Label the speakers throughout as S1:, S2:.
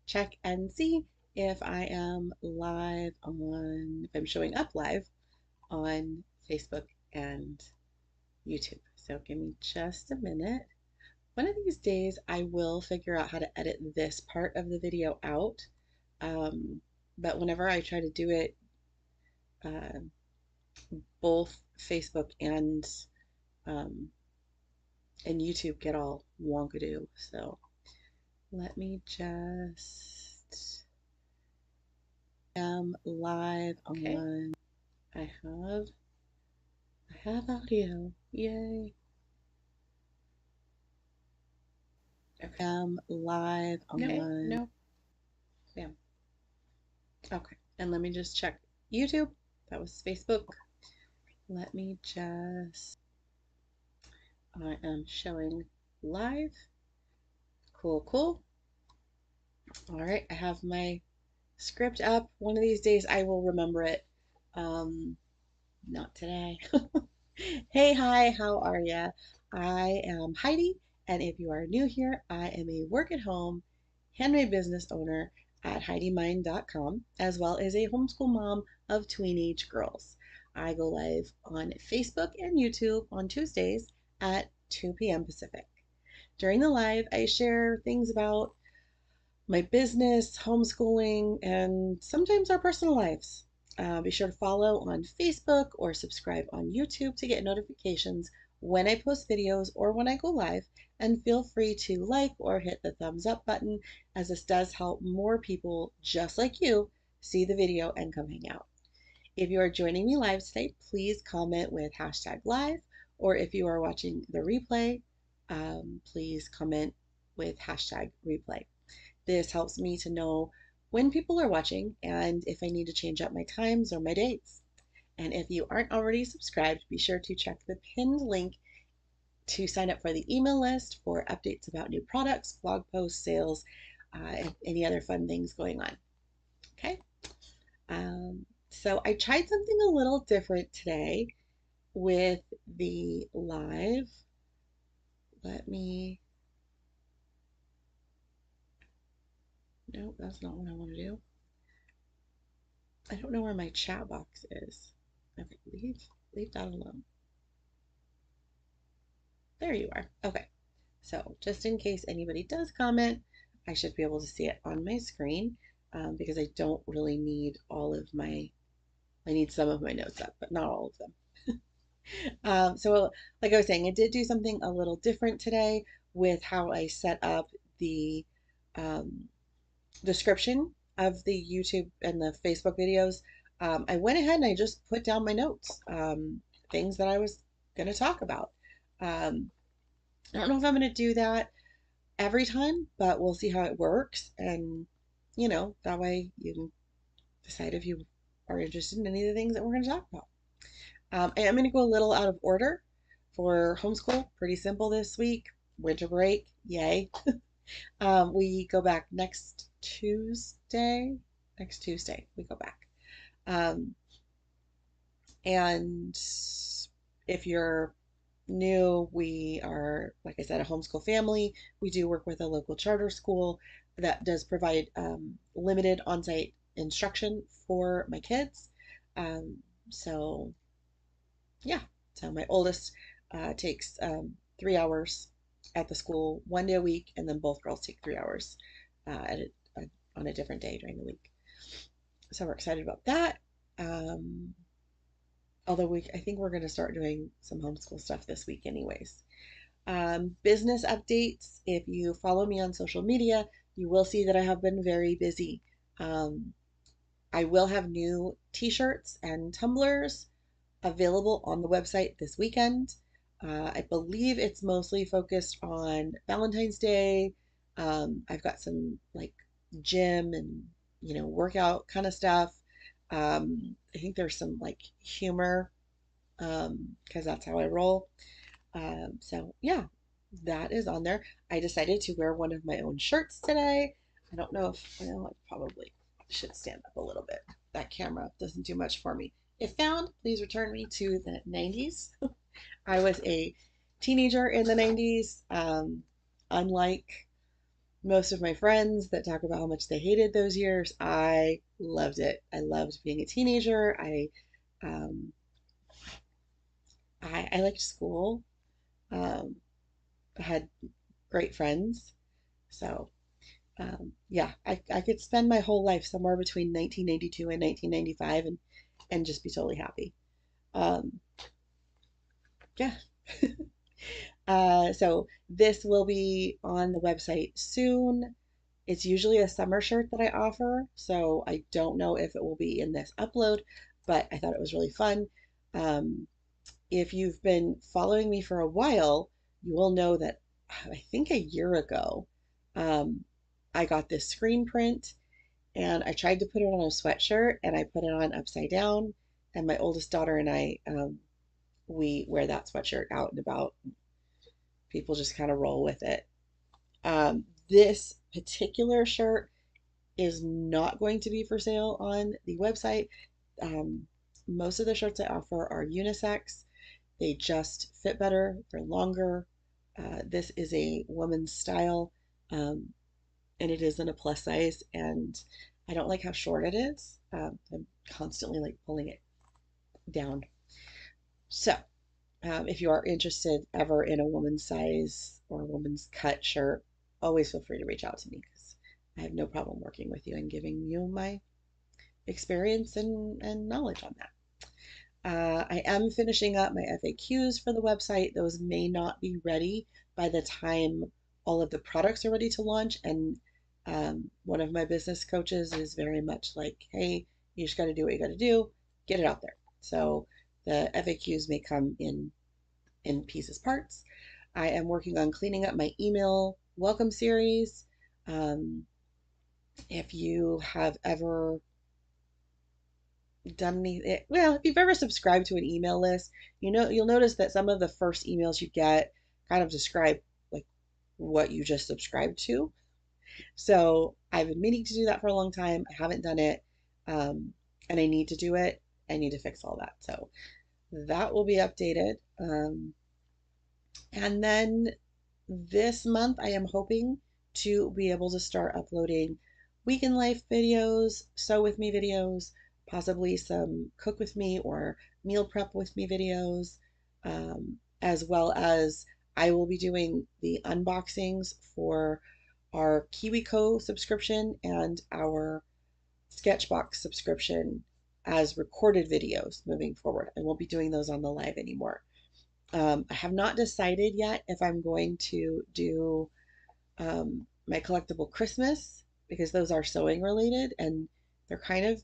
S1: check and see if I am if I'm showing up live on Facebook and YouTube. So give me just a minute. One of these days I will figure out how to edit this part of the video out. But whenever I try to do it, uh, both Facebook um, and YouTube get all wonkadoo. So let me just live on. I have audio. Yay. Okay. Live on. No. Bam. Okay. And let me just check YouTube. That was Facebook. Let me just. I am showing live. Cool, cool. All right. I have my script up. One of these days I will remember it. Not today. Hey, hi, how are ya? I am Heidi, and if you are new here, I am a work at home handmade business owner at HeidiMind.com, as well as a homeschool mom of teenage girls. I go live on Facebook and YouTube on Tuesdays at 2 p.m. Pacific. During the live, I share things about my business, homeschooling, and sometimes our personal lives. Be sure to follow on Facebook or subscribe on YouTube to get notifications when I post videos or when I go live. And feel free to like or hit the thumbs up button, as this does help more people just like you see the video and come hang out. If you are joining me live today, please comment with #live, or if you are watching the replay, please comment with #replay. This helps me to know when people are watching and if I need to change up my times or my dates. And if you aren't already subscribed, be sure to check the pinned link to sign up for the email list for updates about new products, blog posts, sales, and any other fun things going on. Okay. So I tried something a little different today with the live. No, that's not what I want to do. I don't know where my chat box is. Okay, leave that alone. There you are. Okay. So just in case anybody does comment, I should be able to see it on my screen, because I don't really need I need some of my notes up, but not all of them. So like I was saying, I did do something a little different today with how I set up the um, description of the YouTube and the Facebook videos. I went ahead and I just put down my notes, things that I was going to talk about. Um, I don't know if I'm going to do that every time, but we'll see how it works. And, that way you can decide if you are interested in any of the things that we're going to talk about. I'm going to go a little out of order for homeschool. Pretty simple this week. Winter break. Yay. We go back next Tuesday. Next Tuesday, we go back. And if you're new, we are, like I said, a homeschool family. We do work with a local charter school that does provide limited on-site instruction for my kids. So yeah, so my oldest takes 3 hours at the school 1 day a week, and then both girls take 3 hours on a different day during the week. So we're excited about that. Although I think we're going to start doing some homeschool stuff this week anyways. Business updates. If you follow me on social media, you will see that I have been very busy. I will have new t-shirts and tumblers available on the website this weekend. I believe it's mostly focused on Valentine's Day. I've got some like gym and workout kind of stuff. I think there's some like humor, because that's how I roll. So yeah, that is on there. I decided to wear one of my own shirts today. I don't know if, well, I probably should stand up a little bit. That camera doesn't do much for me. If found, please return me to the 90s. I was a teenager in the 90s. Unlike Most of my friends that talk about how much they hated those years, I loved it. I loved being a teenager. Um, I liked school. Um, I had great friends. So yeah, I could spend my whole life somewhere between 1992 and 1995 and just be totally happy. Um, yeah. So this will be on the website soon. It's usually a summer shirt that I offer, so I don't know if it will be in this upload, but I thought it was really fun. Um, if you've been following me for a while, you will know that I think a year ago, um, I got this screen print and I tried to put it on a sweatshirt and I put it on upside down. And my oldest daughter and I, we wear that sweatshirt out and about. People just kind of roll with it. This particular shirt is not going to be for sale on the website. Um, Most of the shirts I offer are unisex. They just fit better, they're longer. This is a woman's style, and it is in a plus size, and I don't like how short it is. I'm constantly like pulling it down. So, if you are interested ever in a woman's size or a woman's cut shirt, always feel free to reach out to me because I have no problem working with you and giving you my experience and knowledge on that. I am finishing up my FAQs for the website. Those may not be ready by the time all of the products are ready to launch. And one of my business coaches is very much like, hey, you just got to do what you got to do, get it out there. So the FAQs may come in pieces parts. I am working on cleaning up my email welcome series. Um, if you have ever done anything, well, if you've ever subscribed to an email list, you'll notice that some of the first emails you get kind of describe like what you just subscribed to. So I've been meaning to do that for a long time. I haven't done it, and I need to do it. I need to fix all that. So that will be updated. And then this month, I am hoping to be able to start uploading week in life videos, sew with me videos, possibly some cook with me or meal prep with me videos, as well as I will be doing the unboxings for our KiwiCo subscription and our Sketchbox subscription as recorded videos moving forward. I won't be doing those on the live anymore. I have not decided yet if I'm going to do my collectible Christmas because those are sewing related and they're kind of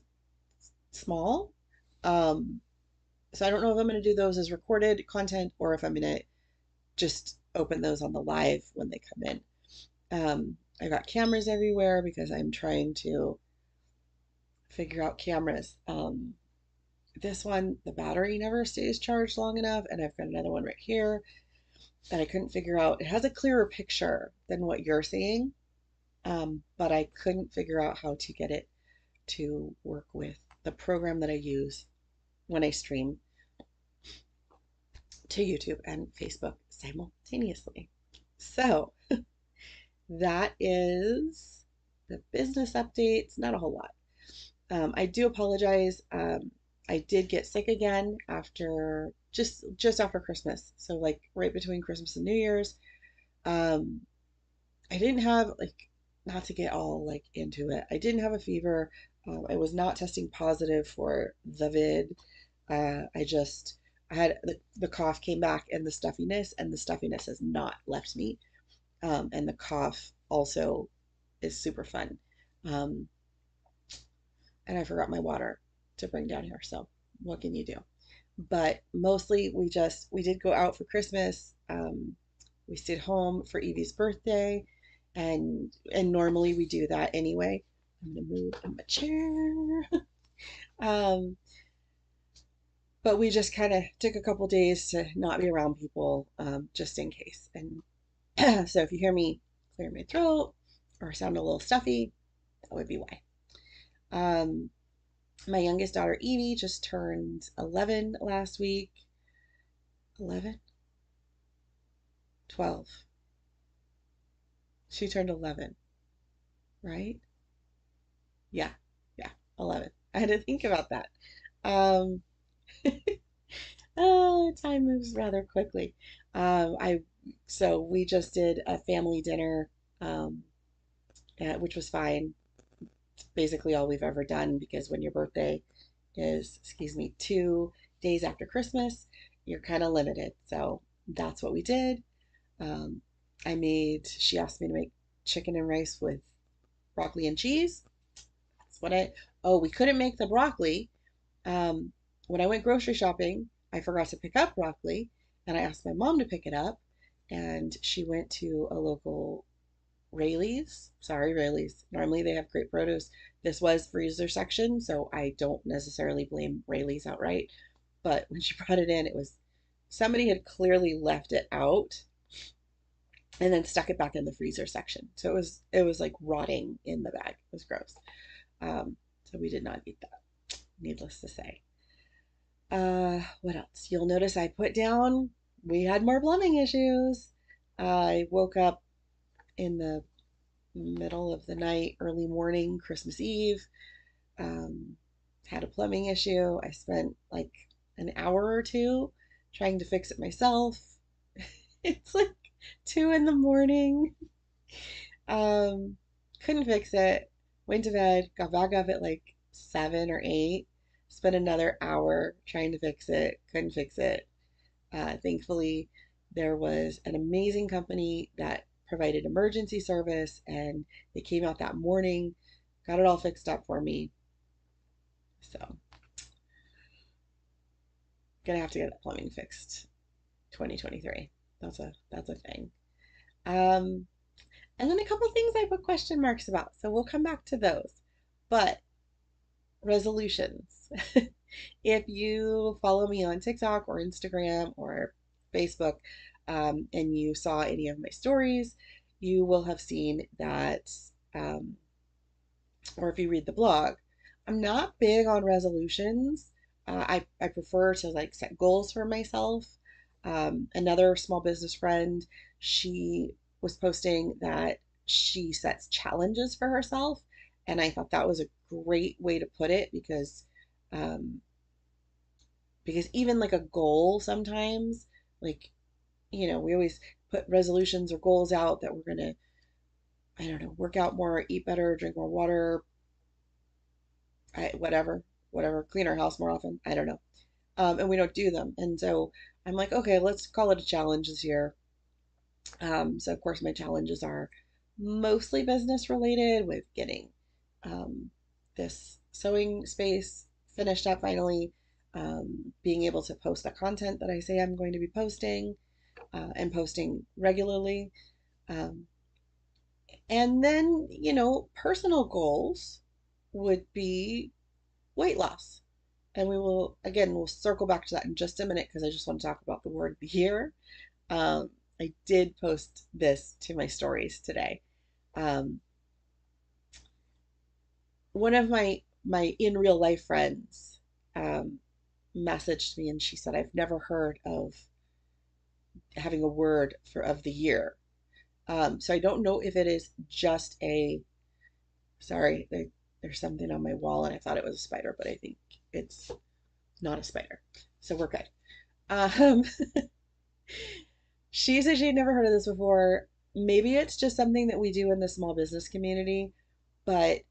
S1: small. Um, so I don't know if I'm going to do those as recorded content or if I'm going to just open those on the live when they come in. I got cameras everywhere because I'm trying to figure out cameras. This one, the battery never stays charged long enough, and I've got another one right here that I couldn't figure out. It has a clearer picture than what you're seeing, but I couldn't figure out how to get it to work with the program that I use when I stream to YouTube and Facebook simultaneously. So that is the business updates, not a whole lot. I do apologize. I did get sick again after just after Christmas. So like right between Christmas and New Year's. Um, I didn't have like not to get all like into it. I didn't have a fever. I was not testing positive for the vid. I had the cough came back and the stuffiness has not left me. And the cough also is super fun. Um, and I forgot my water to bring down here. So what can you do? But mostly we did go out for Christmas. We stayed home for Evie's birthday, and normally we do that anyway. I'm gonna move in my chair. Um, but we just kind of took a couple days to not be around people, just in case. And so if you hear me clear my throat or sound a little stuffy, that would be why. Um, my youngest daughter Evie just turned 11 last week. 11, 12. She turned 11. right? Yeah, yeah, 11. I had to think about that. Um, Time moves rather quickly. I so we just did a family dinner, um, which was fine. It's basically all we've ever done because when your birthday is, excuse me, 2 days after Christmas, you're kind of limited. So that's what we did. Um, she asked me to make chicken and rice with broccoli and cheese. That's what oh, we couldn't make the broccoli. Um, when I went grocery shopping, I forgot to pick up broccoli and I asked my mom to pick it up. And she went to a local Rayleigh's. Sorry, Rayleigh's. Normally they have great produce. This was freezer section, so I don't necessarily blame Rayleigh's outright. But when she brought it in, it was somebody had clearly left it out and then stuck it back in the freezer section. So it was like rotting in the bag. It was gross. So we did not eat that, needless to say. What else? You'll notice I put down we had more plumbing issues. I woke up in the middle of the night, early morning, Christmas Eve. Um, had a plumbing issue. I spent like an hour or two trying to fix it myself. It's like 2 in the morning. Um, couldn't fix it. Went to bed, got back up at like 7 or 8. Spent another hour trying to fix it. Couldn't fix it. Thankfully, there was an amazing company that provided emergency service, and they came out that morning, got it all fixed up for me. So, gonna have to get that plumbing fixed 2023. That's a thing. Um, and then a couple things I put question marks about. So we'll come back to those. But resolutions. If you follow me on TikTok or Instagram or Facebook, and you saw any of my stories, you will have seen that, um, or if you read the blog, I'm not big on resolutions. I prefer to like set goals for myself. Another small business friend, she was posting that she sets challenges for herself, and I thought that was a great way to put it um, because even like a goal sometimes, like we always put resolutions or goals out that we're gonna, I don't know, work out more, eat better, drink more water, whatever, clean our house more often. I don't know. And we don't do them. And so I'm like, okay, let's call it a challenge this year. So of course my challenges are mostly business related with getting um, this sewing space finished up finally, being able to post the content that I say I'm going to be posting, and posting regularly. Um, and then, personal goals would be weight loss. And we'll circle back to that in just a minute because I just want to talk about the word of the year. Um, I did post this to my stories today. Um, One of my in real life friends um, messaged me and she said, I've never heard of having a word for of the year. So I don't know if it is just sorry, there's something on my wall and I thought it was a spider, but I think it's not a spider. So we're good. Um, she said she had never heard of this before. Maybe it's just something that we do in the small business community, but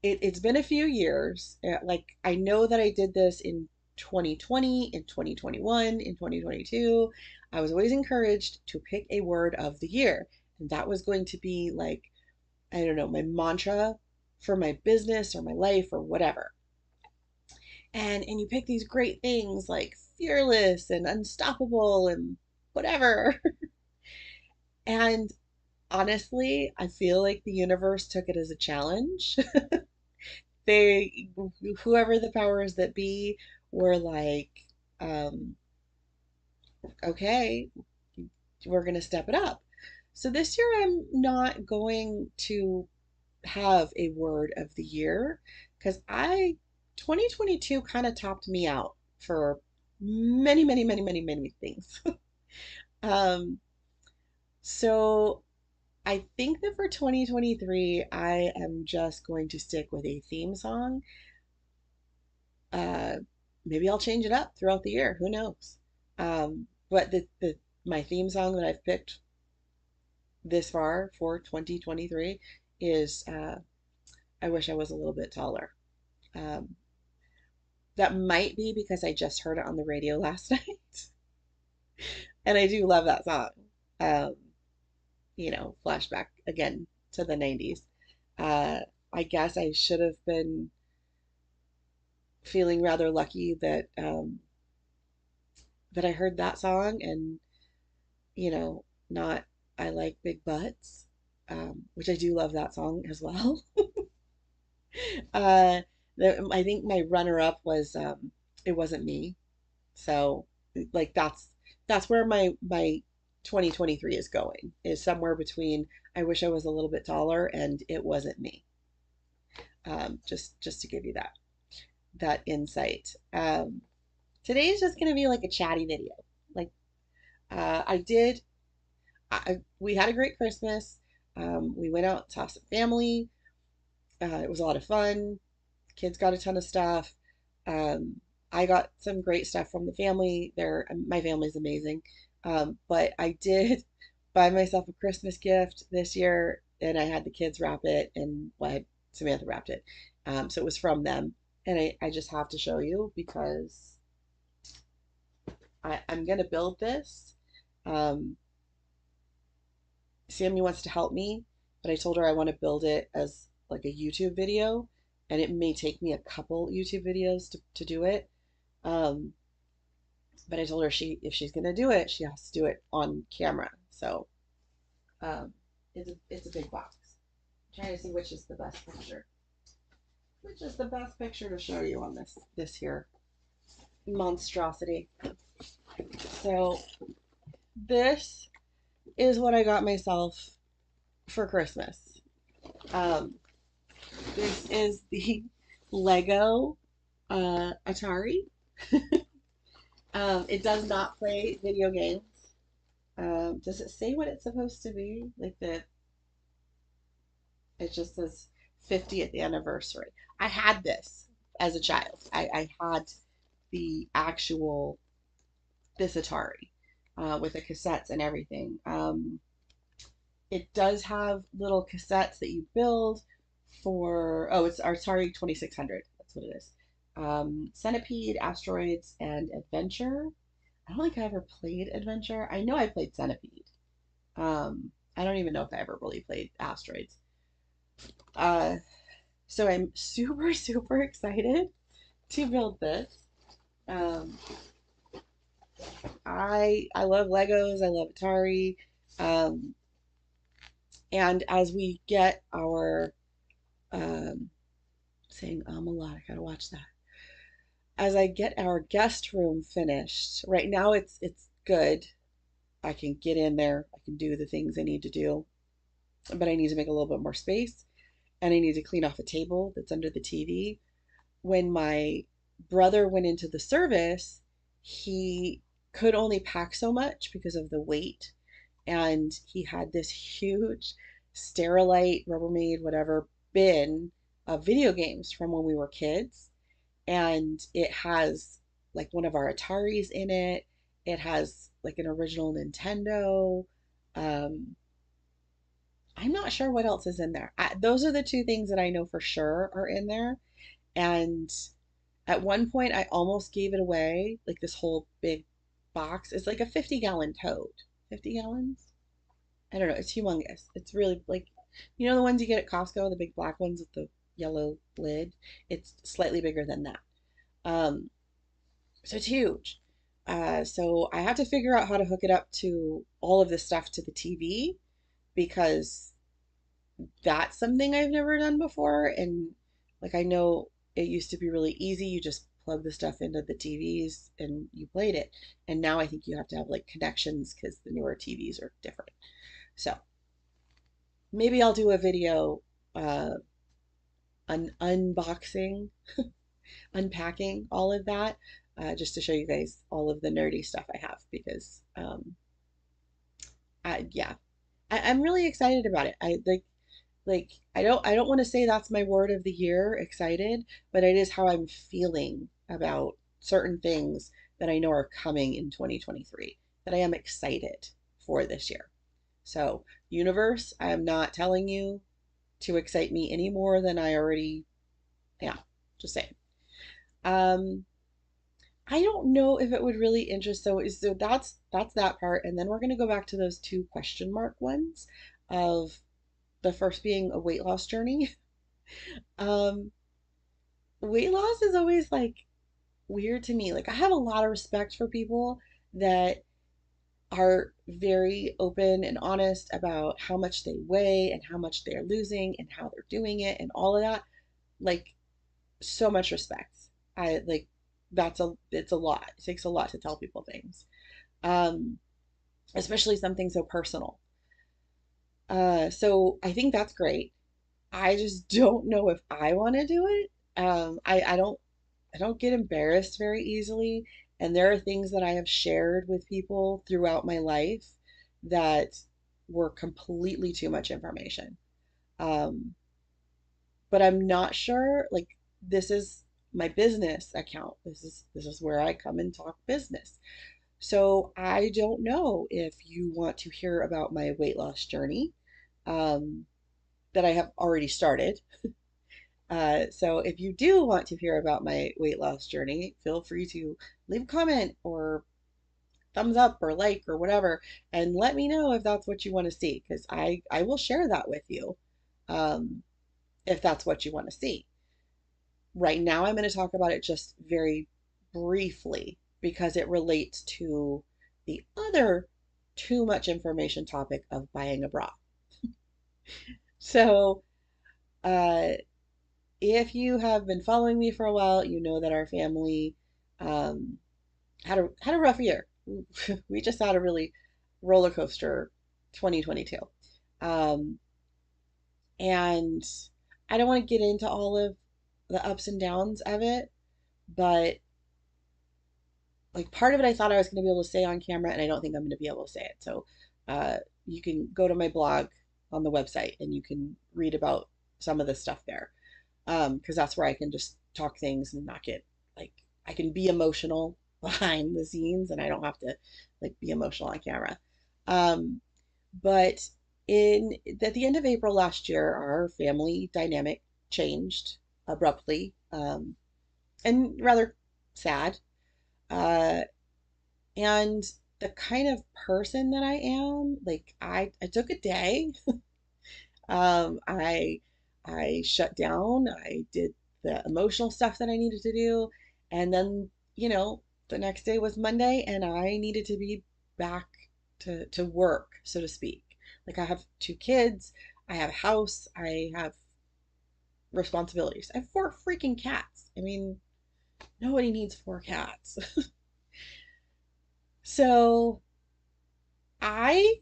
S1: it's been a few years. Like I know that I did this in 2020, in 2021, in 2022. I was always encouraged to pick a word of the year. And that was going to be like, I don't know, my mantra for my business or my life or whatever. And you pick these great things like fearless and unstoppable and whatever. And honestly, I feel like the universe took it as a challenge. they Whoever the powers that be were like, um, okay, we're gonna step it up. So this year I'm not going to have a word of the year because I 2022 kind of topped me out for many things. um so I think that for 2023, I am just going to stick with a theme song. Uh, Maybe I'll change it up throughout the year. Who knows? But the my theme song that I've picked this far for 2023 is I Wish I Was a Little Bit Taller. Um, that might be because I just heard it on the radio last night, and I do love that song. Um, Flashback again to the 90s. Uh, I guess I should have been feeling rather lucky that I heard that song and, not I Like Big Butts, which I do love that song as well. Uh, I think my runner-up was It Wasn't Me. So like that's where my 2023 is going, is somewhere between I Wish I Was a Little Bit Taller and It Wasn't Me. Just to give you that insight. Today is just going to be like a chatty video. Like I did, we had a great Christmas. We went out, saw some family. It was a lot of fun. Kids got a ton of stuff. Um, I got some great stuff from the family. My family's amazing. But I did buy myself a Christmas gift this year, and I had the kids wrap it, and well, I had Samantha wrapped it. So it was from them, and I just have to show you because I'm gonna build this. Um, Sammy wants to help me, but I told her I want to build it as like a YouTube video, and it may take me a couple YouTube videos to do it. Um, but I told her if she's gonna do it, she has to do it on camera. So um, it's a big box. I'm trying to see which is the best picture. Which is the best picture to show you on this here monstrosity. So this is what I got myself for Christmas. Um, this is the Lego Atari. It does not play video games. Does it say what it's supposed to be? It just says 50th anniversary. I had this as a child. I had the actual this Atari with the cassettes and everything. It does have little cassettes that you build it's Atari 2600. That's what it is. Centipede, Asteroids, and Adventure. I don't think I ever played Adventure. I know I played Centipede. I don't even know if I ever really played Asteroids. Uh, so I'm super, super excited to build this. Um, I love Legos. I love Atari. Um, and as we get our saying a lot, I gotta watch that. As I get our guest room finished, right now it's good. I can get in there. I can do the things I need to do, but I need to make a little bit more space, and I need to clean off a table that's under the TV. When my brother went into the service, he could only pack so much because of the weight, and he had this huge Sterilite, Rubbermaid, whatever bin of video games from when we were kids, and it has like one of our Ataris in it. It has like an original Nintendo. Um, I'm not sure what else is in there. Those are the two things that I know for sure are in there. And at one point, I almost gave it away. Like this whole big box is like a 50-gallon tote. 50 gallons? I don't know. It's humongous. It's really like, the ones you get at Costco, the big black ones with the yellow lid? It's slightly bigger than that. Um, so it's huge. So I have to figure out how to hook it up to all of this stuff to the TV because that's something I've never done before. And like I know it used to be really easy. You just plug the stuff into the TVs and you played it. And now I think you have to have like connections because the newer TVs are different. So maybe I'll do a video, an unboxing, unpacking all of that, just to show you guys all of the nerdy stuff I have because, yeah, I'm really excited about it. I don't want to say that's my word of the year, excited, but it is how I'm feeling about certain things that I know are coming in 2023 that I am excited for this year. So, universe, I am not telling you to excite me any more than I already am. Just saying. Um, I don't know if it would really interest. So that's that part, and then we're gonna go back to those two question mark ones of the first being a weight loss journey. Um, Weight loss is always like weird to me. Like I have a lot of respect for people that are very open and honest about how much they weigh and how much they're losing and how they're doing it and all of that. Like so much respect. I like it's a lot. It takes a lot to tell people things. Um, Especially something so personal. So I think that's great. I just don't know if I want to do it. I don't get embarrassed very easily, and there are things that I have shared with people throughout my life that were completely too much information. Um, but I'm not sure, like this is my business account. This is where I come and talk business. So I don't know if you want to hear about my weight loss journey um, that I have already started. So if you do want to hear about my weight loss journey, feel free to leave a comment or thumbs up or like or whatever, and let me know if that's what you want to see, because I will share that with you um, if that's what you want to see. Right now, I'm going to talk about it just very briefly because it relates to the other too much information topic of buying a bra. So, uh, if you have been following me for a while, you know that our family um, had a rough year. We just had a really roller coaster 2022. Um, and I don't want to get into all of the ups and downs of it, but like part of it I thought I was going to be able to say on camera, and I don't think I'm going to be able to say it. So uh, you can go to my blog on the website and you can read about some of the stuff there because that's where I can just talk things and not get like I can be emotional behind the scenes and I don't have to like be emotional on camera. Um, but in at the end of April last year, our family dynamic changed abruptly and rather sad. Uh, and the kind of person that I am, like I took a day. Um, I I shut down. I did the emotional stuff that I needed to do, and then the next day was Monday, and I needed to be back to work, so to speak. Like I have two kids, I have a house, I have responsibilities. I have four freaking cats. I mean, nobody needs four cats. So I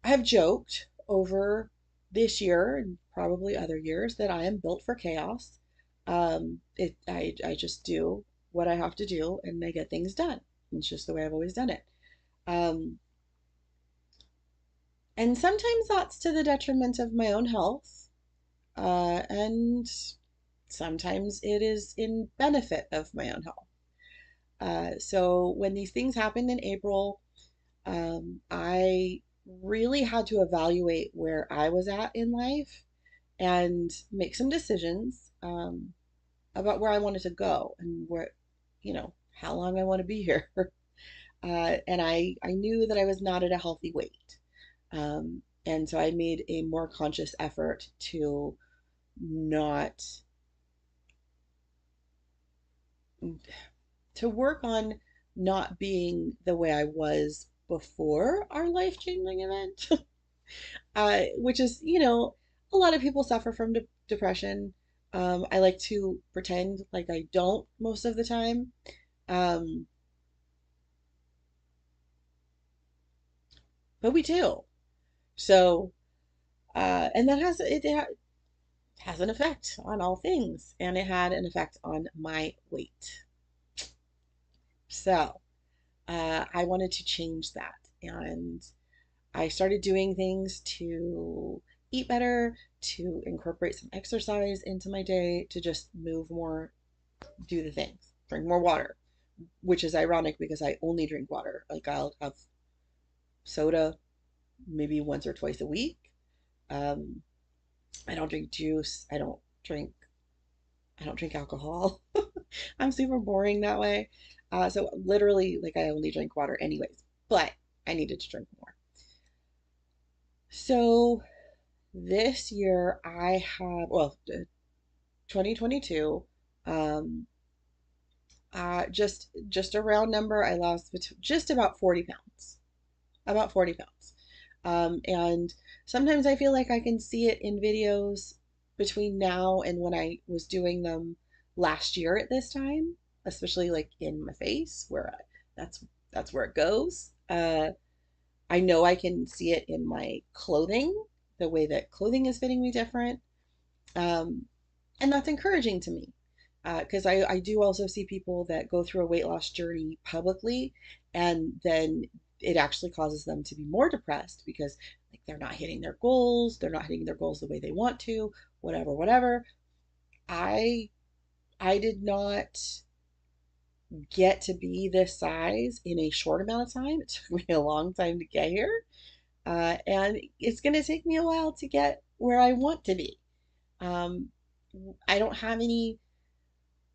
S1: have joked over this year and probably other years that I am built for chaos. I just do what I have to do and I get things done. It's just the way I've always done it. Um, and sometimes that's to the detriment of my own health, and sometimes it is in benefit of my own health. So when these things happened in April, I really had to evaluate where I was at in life and make some decisions about where I wanted to go and how long I want to be here. And I knew that I was not at a healthy weight. And so I made a more conscious effort not, to work on not being the way I was before our life-changing event. Which is, a lot of people suffer from depression. I like to pretend like I don't most of the time. Um, but we do. So, and that has an effect on all things, and it had an effect on my weight. So, I wanted to change that, and I started doing things to eat better, to incorporate some exercise into my day, to just move more, do the things, drink more water, which is ironic because I only drink water. Like I'll have soda maybe once or twice a week. Um, I don't drink juice. Drink I don't drink alcohol. I'm super boring that way. So literally, like I only drink water anyways, but I needed to drink more. So this year I have, well, 2022, um, just a round number, I lost just about 40 pounds, about 40 pounds. And sometimes I feel like I can see it in videos between now and when I was doing them last year at this time, especially like in my face where that's where it goes. I know I can see it in my clothing, the way that clothing is fitting me different. Um, and that's encouraging to me because I do also see people that go through a weight loss journey publicly and then it actually causes them to be more depressed because like they're not hitting their goals, they're not hitting their goals the way they want to, whatever, whatever. I I did not get to be this size in a short amount of time. It took me a long time to get here. And it's going to take me a while to get where I want to be. Um, I don't have any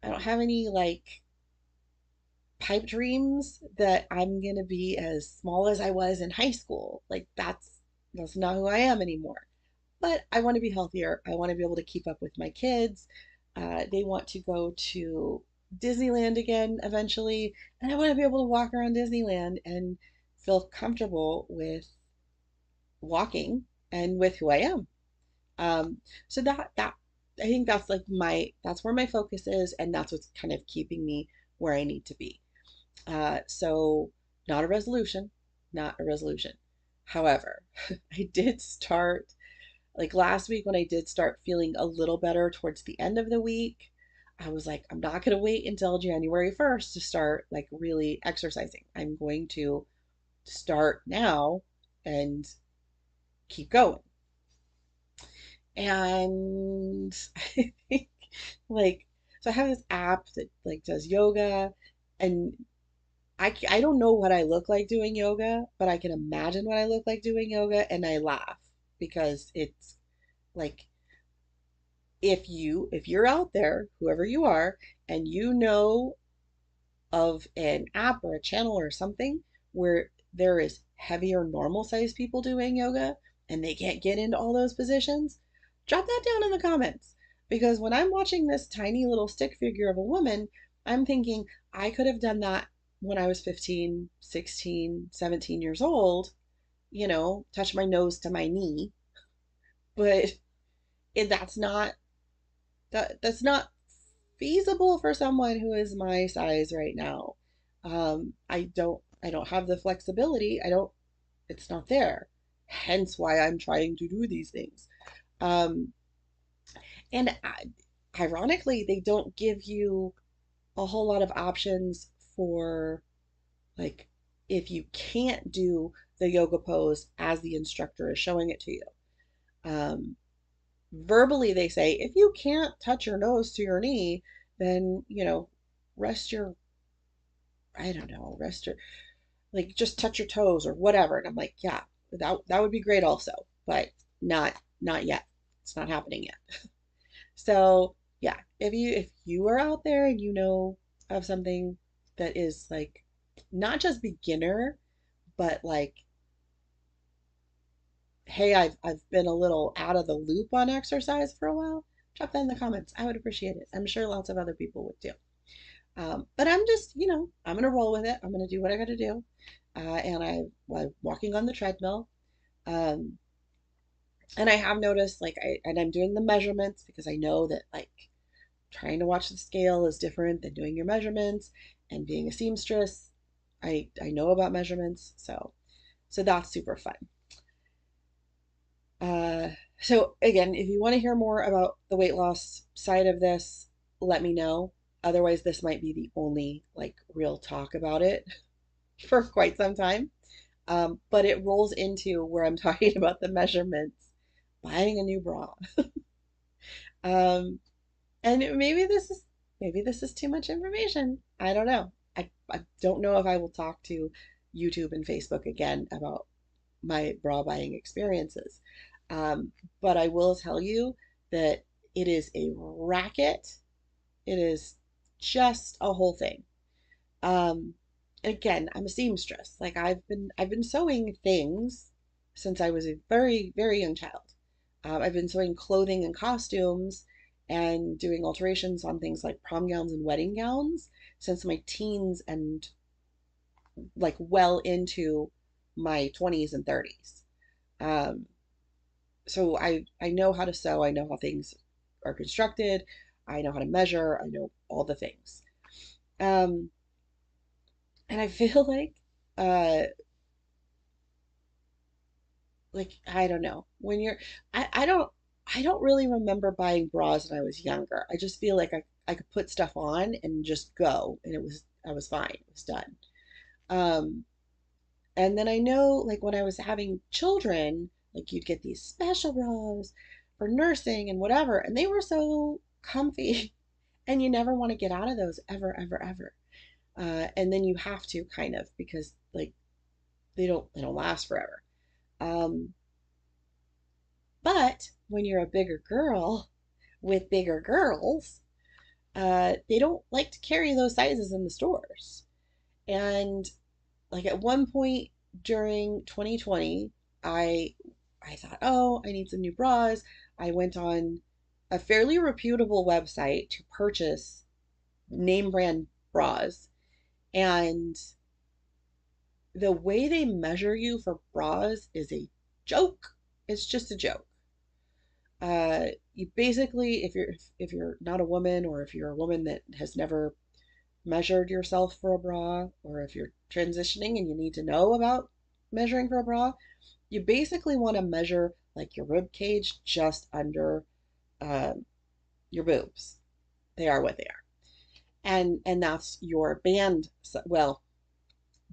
S1: I don't have any like pipe dreams that I'm gonna be as small as I was in high school. Like that's not who I am anymore. But I want to be healthier. I want to be able to keep up with my kids. They want to go to Disneyland again eventually, and I want to be able to walk around Disneyland and feel comfortable with walking and with who I am. Um, so that I think that's like that's where my focus is, and that's what's kind of keeping me where I need to be. So not a resolution, not a resolution. However, I did start like last week when I did start feeling a little better towards the end of the week. I was like, I'm not going to wait until January 1st to start like really exercising. I'm going to start now and keep going. And I think like so I have this app that like does yoga and I don't know what I look like doing yoga, but I can imagine what I look like doing yoga and I laugh because it's like if you're out there, whoever you are, and you know of an app or a channel or something where there is heavier normal sized people doing yoga and they can't get into all those positions, drop that down in the comments. Because when I'm watching this tiny little stick figure of a woman, I'm thinking I could have done that when I was 15, 16, 17 years old, touch my nose to my knee, but that's not that's not feasible for someone who is my size right now. I don't have the flexibility. It's not there. Hence why I'm trying to do these things. Um, and ironically, they don't give you a whole lot of options for like if you can't do the yoga pose as the instructor is showing it to you. Um, Verbally, they say if you can't touch your nose to your knee, then rest your I don't know, rest your like just touch your toes or whatever. And I'm like, yeah, that would be great also, but not yet. It's not happening yet. So yeah, if you are out there and you know of something that is like not just beginner, but like, hey, I've been a little out of the loop on exercise for a while, drop that in the comments. I would appreciate it. I'm sure lots of other people would too. But I'm just, I'm gonna roll with it. I'm gonna do what I gotta do. And I'm walking on the treadmill. Um, and I have noticed and I'm doing the measurements because I know that like trying to watch the scale is different than doing your measurements and being a seamstress. I know about measurements, so that's super fun. So again, if you want to hear more about the weight loss side of this, let me know. Otherwise, this might be the only like real talk about it for quite some time. But it rolls into where I'm talking about the measurements, buying a new bra. Um, and maybe this is too much information. I don't know. I don't know if I will talk to YouTube and Facebook again about my bra buying experiences. Um, but I will tell you that it is a racket. It is just a whole thing. Um, Again, I'm a seamstress. Like I've been sewing things since I was a very, very young child. I've been sewing clothing and costumes and doing alterations on things like prom gowns and wedding gowns since my teens and like well into my 20s and 30s. Um, so I know how to sew. I know how things are constructed. I know how to measure. I know all the things. Um, and I feel uh, like I don't know when you're I don't I don't really remember buying bras when I was younger. I just feel like I could put stuff on and just go and I was fine. It was done. Um, and then I know like when I was having children, like you'd get these special bras for nursing and whatever, and they were so comfy and you never want to get out of those ever, ever, ever. And then you have to kind of because like they don't last forever. Um, But when you're a bigger girl with bigger girls, they don't like to carry those sizes in the stores. And like at one point during 2020, I I thought, oh, I need some new bras. I went on a fairly reputable website to purchase name brand bras. And the way they measure you for bras is a joke. It's just a joke. You basically, if you're not a woman or if you're a woman that has never measured yourself for a bra, or if you're transitioning and you need to know about measuring for a bra, you basically want to measure like your rib cage just under um, your boobs. They are what they are, and that's your band. Well,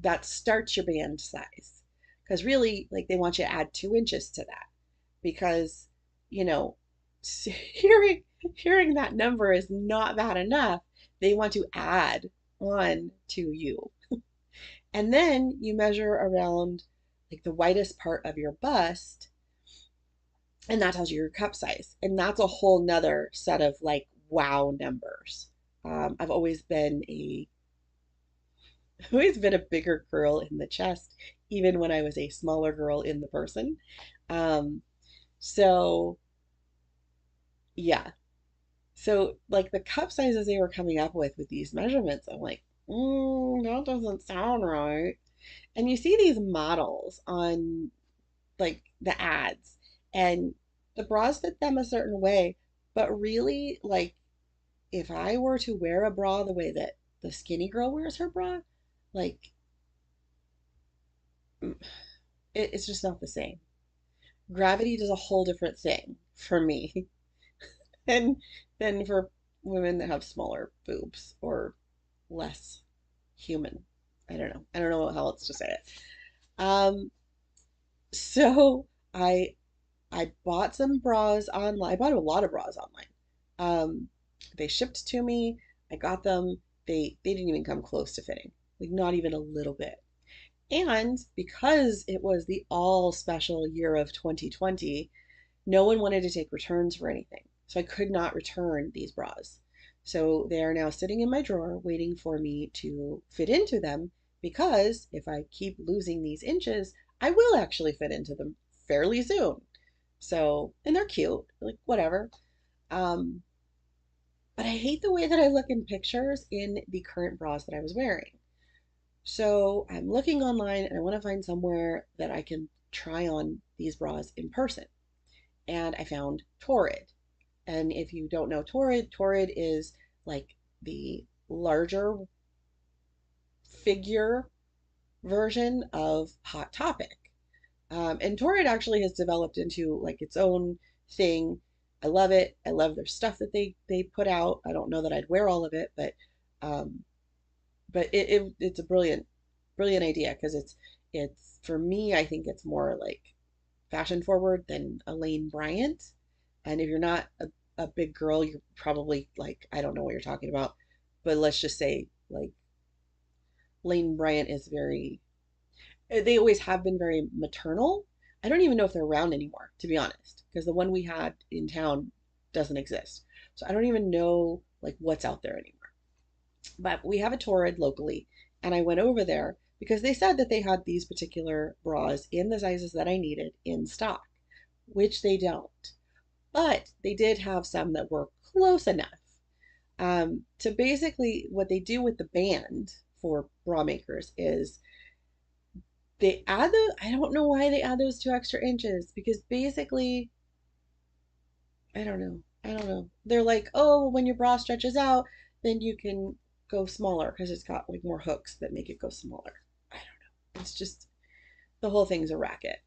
S1: that starts your band size because really, like they want you to add 2 inches to that because you know hearing that number is not bad enough. They want to add on to you. And then you measure around like the widest part of your bust, and that tells you your cup size. And that's a whole nother set of like wow numbers. I've always been a bigger girl in the chest, even when I was a smaller girl in the person. Um, so yeah, so like the cup sizes they were coming up with these measurements, I'm like, that doesn't sound right. And you see these models on like the ads, and the bras fit them a certain way, but really, like if I were to wear a bra the way that the skinny girl wears her bra, like it's just not the same. Gravity does a whole different thing for me than than for women that have smaller boobs or less human. I don't know. I don't know how else to say it. Um, so I bought some bras online. I bought a lot of bras online. They shipped to me. I got them. They didn't even come close to fitting. Like not even a little bit. And because it was the all special year of 2020, no one wanted to take returns for anything. So I could not return these bras. So they are now sitting in my drawer waiting for me to fit into them because if I keep losing these inches, I will actually fit into them fairly soon. So, and they're cute, like whatever. Um, but I hate the way that I look in pictures in the current bras that I was wearing. So I'm looking online and I want to find somewhere that I can try on these bras in person. And I found Torrid. And if you don't know Torrid, Torrid is like the larger figure version of Hot Topic. And Torrid actually has developed into like its own thing. I love it. I love their stuff that they put out. I don't know that I'd wear all of it, um, but it's a brilliant idea because It's for me, I think it's more like fashion forward than a Lane Bryant. And if you're not a big girl, you're probably like, I don't know what you're talking about. But let's just say like Lane Bryant is very, they always have been very maternal. I don't even know if they're around anymore, to be honest, because the one we had in town doesn't exist. So I don't even know like what's out there anymore. But we have a Torrid locally, and I went over there because they said that they had these particular bras in the sizes that I needed in stock, which they don't. But they did have some that were close enough. So basically, what they do with the band for bra makers is they add the, I don't know why they add those 2 extra inches because basically, I don't know. I don't know. They're like, oh, when your bra stretches out, then you can go smaller because it's got like more hooks that make it go smaller. I don't know. It's just the whole thing's a racket.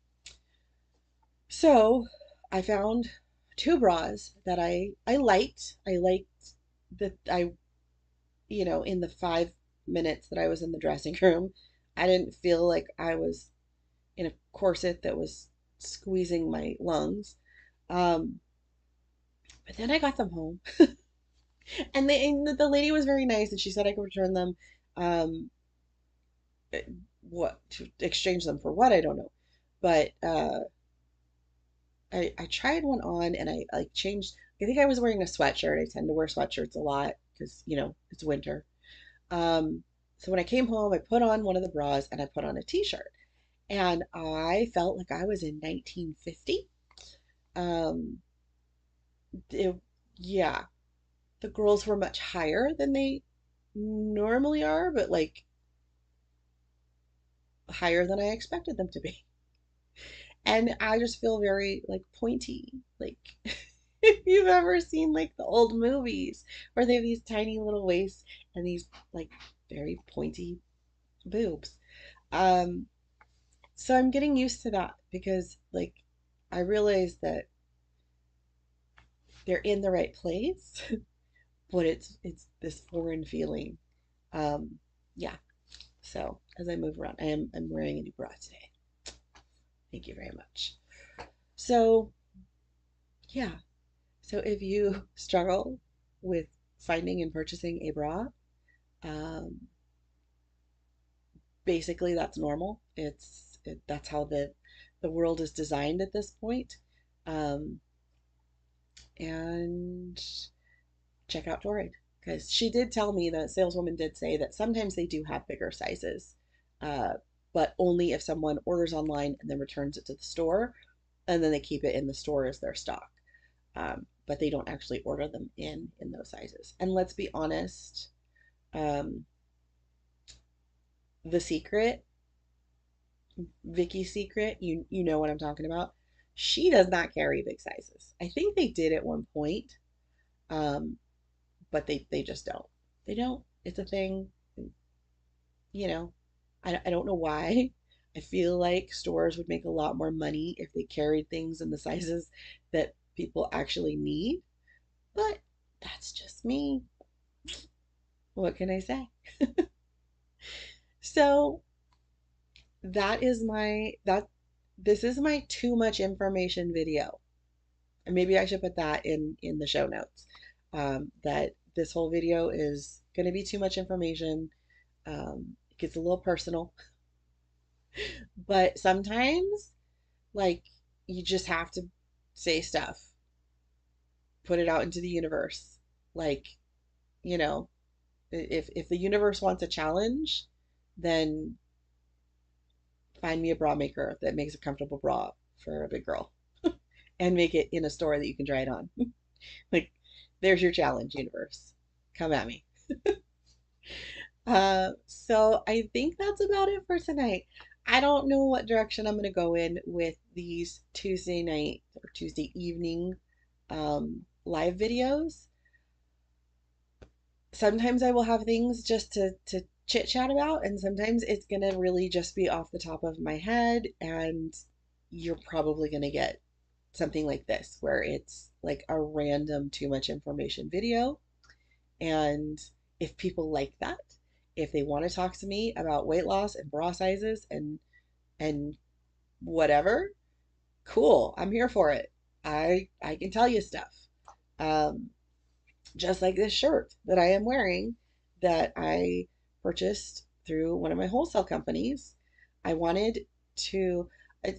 S1: So I found 2 bras that I liked. I liked that in the 5 minutes that I was in the dressing room, I didn't feel like I was in a corset that was squeezing my lungs. Um, but then I got them home, and the lady was very nice, and she said I could return them. Um, what to exchange them for what I don't know, but I tried one on and I like changed. I think I was wearing a sweatshirt. I tend to wear sweatshirts a lot because it's winter. So when I came home, I put on one of the bras and I put on a t-shirt, and I felt like I was in 1950. Um, it, yeah, the girls were much higher than they normally are, but like higher than I expected them to be. And I just feel very like pointy. Like if you've ever seen like the old movies where they have these tiny little waists and these like very pointy boobs. Um, so I'm getting used to that because like I realize that they're in the right place, but it's this foreign feeling. Um, yeah. So as I move around, I'm wearing a new bra today. Thank you very much. So yeah. So if you struggle with finding and purchasing a bra, um, basically that's normal. That's how the world is designed at this point. Um, and check out Torrid because she did tell me, the saleswoman did say that sometimes they do have bigger sizes, uh, but only if someone orders online and then returns it to the store, and then they keep it in the store as their stock. But they don't actually order them in those sizes. And let's be honest, um, the secret, Vicky's secret, you know what I'm talking about. She does not carry big sizes. I think they did at one point, um, but they just don't. They don't. It's a thing. You know, I don't know why. I feel like stores would make a lot more money if they carried things in the sizes that people actually need, but that's just me. What can I say? So that is my that this is my too much information video. And maybe I should put that in the show notes. That this whole video is going to be too much information. It gets a little personal, but sometimes like you just have to say stuff, put it out into the universe. Like, you know, if the universe wants a challenge, then find me a bra maker that makes a comfortable bra for a big girl and make it in a store that you can try it on. Like, there's your challenge, universe. Come at me. So I think that's about it for tonight. I don't know what direction I'm going to go in with these Tuesday night or Tuesday evening live videos. Sometimes I will have things just to chit chat about, and sometimes it's going to really just be off the top of my head, and you're probably going to get something like this where it's like a random too much information video. And if people like that, if they want to talk to me about weight loss and bra sizes and and whatever, cool. I'm here for it. I can tell you stuff. Um, just like this shirt that I am wearing that I purchased through one of my wholesale companies. I wanted to, I,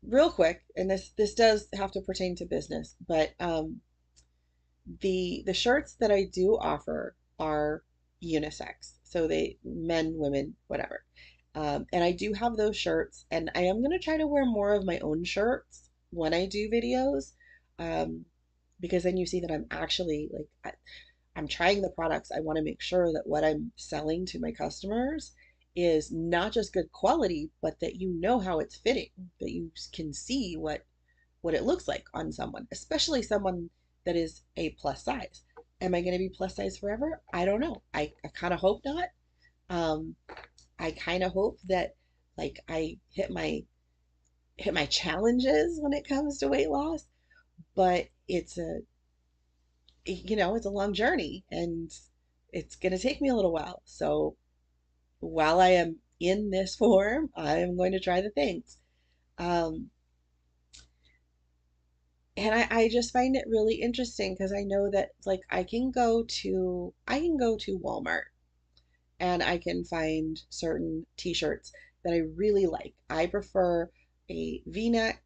S1: real quick, and this does have to pertain to business, but the shirts that I do offer are unisex, so they men, women, whatever. And I do have those shirts, and I am gonna try to wear more of my own shirts when I do videos, um, because then you see that I'm actually like I'm trying the products. I want to make sure that what I'm selling to my customers is not just good quality, but that you know how it's fitting, that you can see what it looks like on someone, especially someone that is a plus size. Am I going to be plus size forever? I don't know. I kind of hope not. Um, I kind of hope that like I hit my challenges when it comes to weight loss, but it's a long journey and it's going to take me a little while. So while I am in this form, I am going to try the things. Um, and I just find it really interesting because I know that like I can go to Walmart and I can find certain t-shirts that I really like. I prefer a V-neck,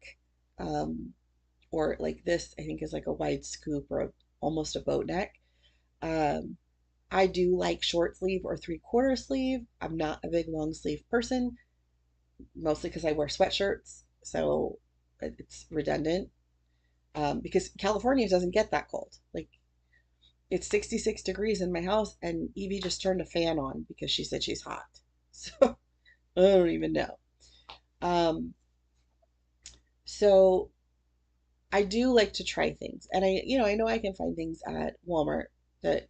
S1: um, or like this, I think is like a wide scoop or almost a boat neck. Um, I do like short sleeve or three-quarter sleeve. I'm not a big long sleeve person, mostly because I wear sweatshirts, so it's redundant. Because California doesn't get that cold. Like it's 66 degrees in my house, and Evie just turned a fan on because she said she's hot. So I don't even know. Um, so I do like to try things, and I know I can find things at Walmart that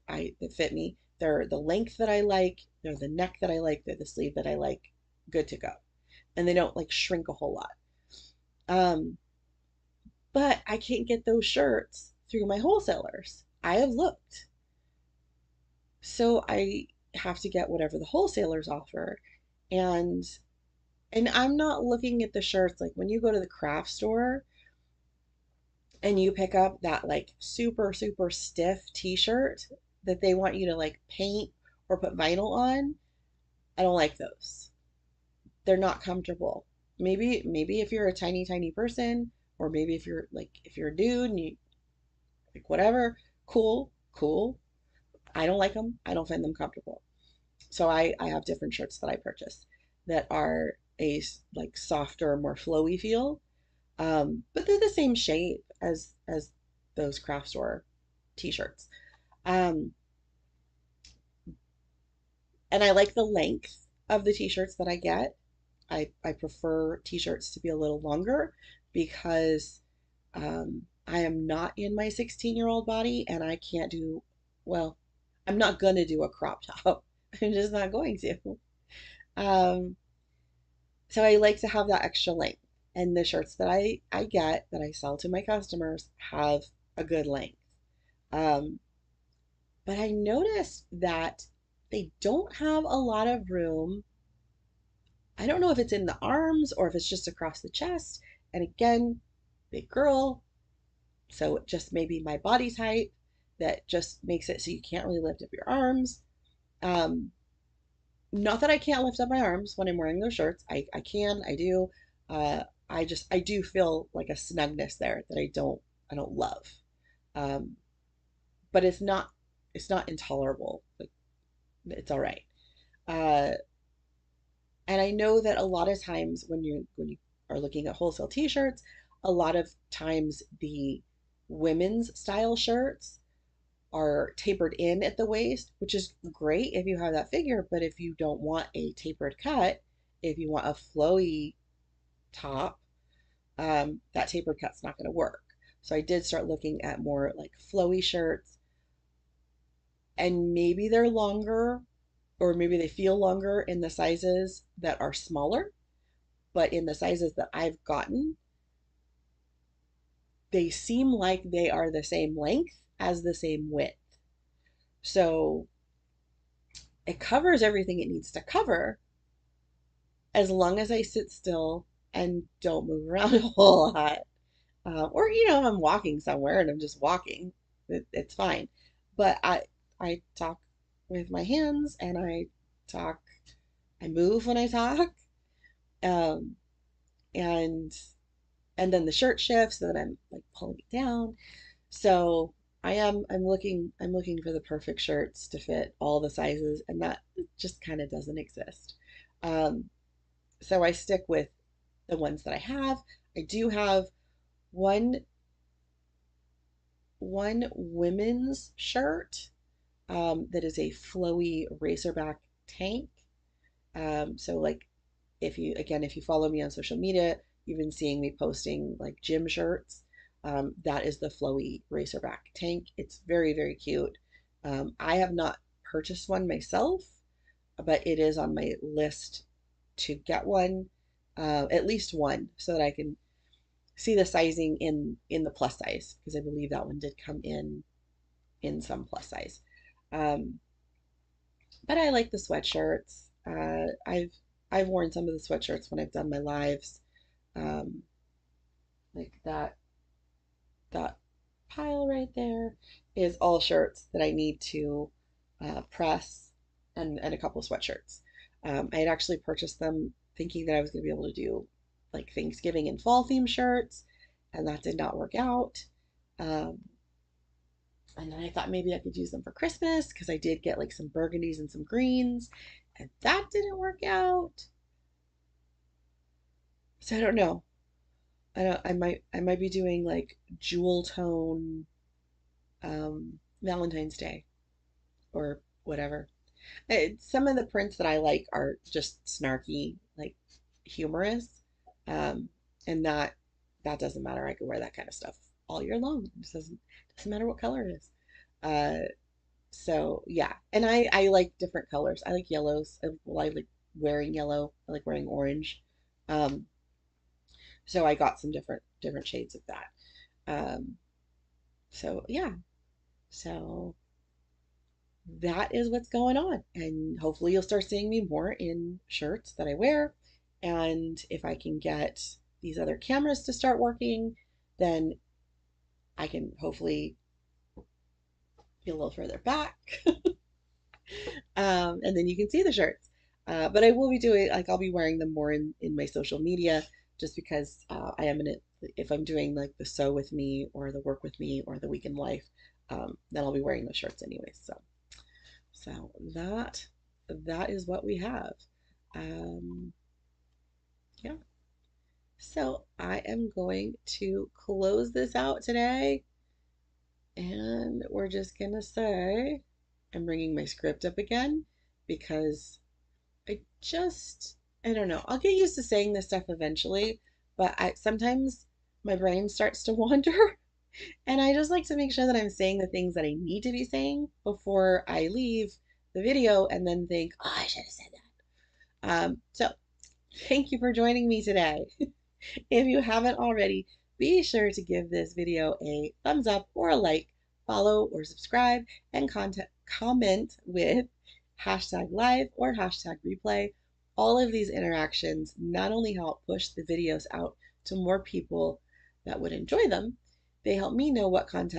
S1: fit me. They're the length that I like, they're the neck that I like, they're the sleeve that I like. Good to go, and they don't like shrink a whole lot. Um, but I can't get those shirts through my wholesalers. I have looked, so I have to get whatever the wholesalers offer, and I'm not looking at the shirts like when you go to the craft store and you pick up that like super, super stiff t-shirt that they want you to like paint or put vinyl on. I don't like those. They're not comfortable. Maybe if you're a tiny, tiny person, or maybe if you're a dude and you like whatever, cool, cool. I don't like them. I don't find them comfortable. So I have different shirts that I purchase that are a like softer, more flowy feel. But they're the same shape as those craft store t-shirts. Um, and I like the length of the t-shirts that I get. I prefer t-shirts to be a little longer because I am not in my 16-year-old body and I can't do, well, I'm not gonna do a crop top. I'm just not going to. Um, so I like to have that extra length. And the shirts that I get that I sell to my customers have a good length. Um, but I noticed that they don't have a lot of room. I don't know if it's in the arms or if it's just across the chest. And again, big girl, so it just maybe my body type that just makes it so you can't really lift up your arms. Um, Not that I can't lift up my arms when I'm wearing those shirts. I can, I do. I do feel like a snugness there that I don't love. Um, but it's not intolerable. Like it's all right. Uh, and I know that a lot of times when you are looking at wholesale t-shirts, a lot of times the women's style shirts are tapered in at the waist, which is great if you have that figure, but if you don't want a tapered cut, if you want a flowy top, that tapered cut's not going to work. So I did start looking at more like flowy shirts, and maybe they're longer or maybe they feel longer in the sizes that are smaller, but in the sizes that I've gotten, they seem like they are the same length as the same width. So it covers everything it needs to cover, as long as I sit still and don't move around a whole lot. Or if I'm walking somewhere and I'm just walking, it's fine. But I talk with my hands, and talk, I move when I talk. Um, and then the shirt shifts, so that I'm like pulling it down. So I'm looking for the perfect shirts to fit all the sizes, and that just kind of doesn't exist. Um, so I stick with the ones that I have. I do have one one women's shirt that is a flowy racerback tank. So like, if you follow me on social media, you've been seeing me posting like gym shirts. That is the flowy racerback tank. It's very, very cute. I have not purchased one myself, but it is on my list to get one, at least one, so that I can see the sizing in the plus size, because I believe that one did come in some plus size. Um, but I like the sweatshirts. I've worn some of the sweatshirts when I've done my lives. Um, like that pile right there is all shirts that I need to press, and a couple of sweatshirts. I had actually purchased them thinking that I was going to be able to do like Thanksgiving and fall theme shirts, and that did not work out. Um, and then I thought maybe I could use them for Christmas, because I did get like some burgundies and some greens, and that didn't work out. So I don't know. I might be doing like jewel tone Valentine's Day or whatever. Some of the prints that I like are just snarky, like humorous, um, and that doesn't matter. I could wear that kind of stuff all year long. It just doesn't matter what color it is. Uh, so yeah, and I like different colors. I like yellows. Well, I like wearing yellow. I like wearing orange. Um, so I got some different shades of that. So yeah, so that is what's going on. And hopefully you'll start seeing me more in shirts that I wear. And if I can get these other cameras to start working, then I can hopefully be a little further back. And then you can see the shirts. But I will be doing, like, I'll be wearing them more in my social media, just because I am in it. If I'm doing like the sew with me or the work with me or the weekend life, then I'll be wearing those shirts anyways. So that is what we have. Um, yeah. So I am going to close this out today, and we're just gonna say I'm bringing my script up again, because I don't know. I'll get used to saying this stuff eventually, but sometimes my brain starts to wander, and I just like to make sure that I'm saying the things that I need to be saying before I leave the video and then think, oh, I should have said that. So thank you for joining me today. If you haven't already, be sure to give this video a thumbs up or a like, follow or subscribe, and comment with hashtag live or hashtag replay. All of these interactions not only help push the videos out to more people that would enjoy them, they help me know what content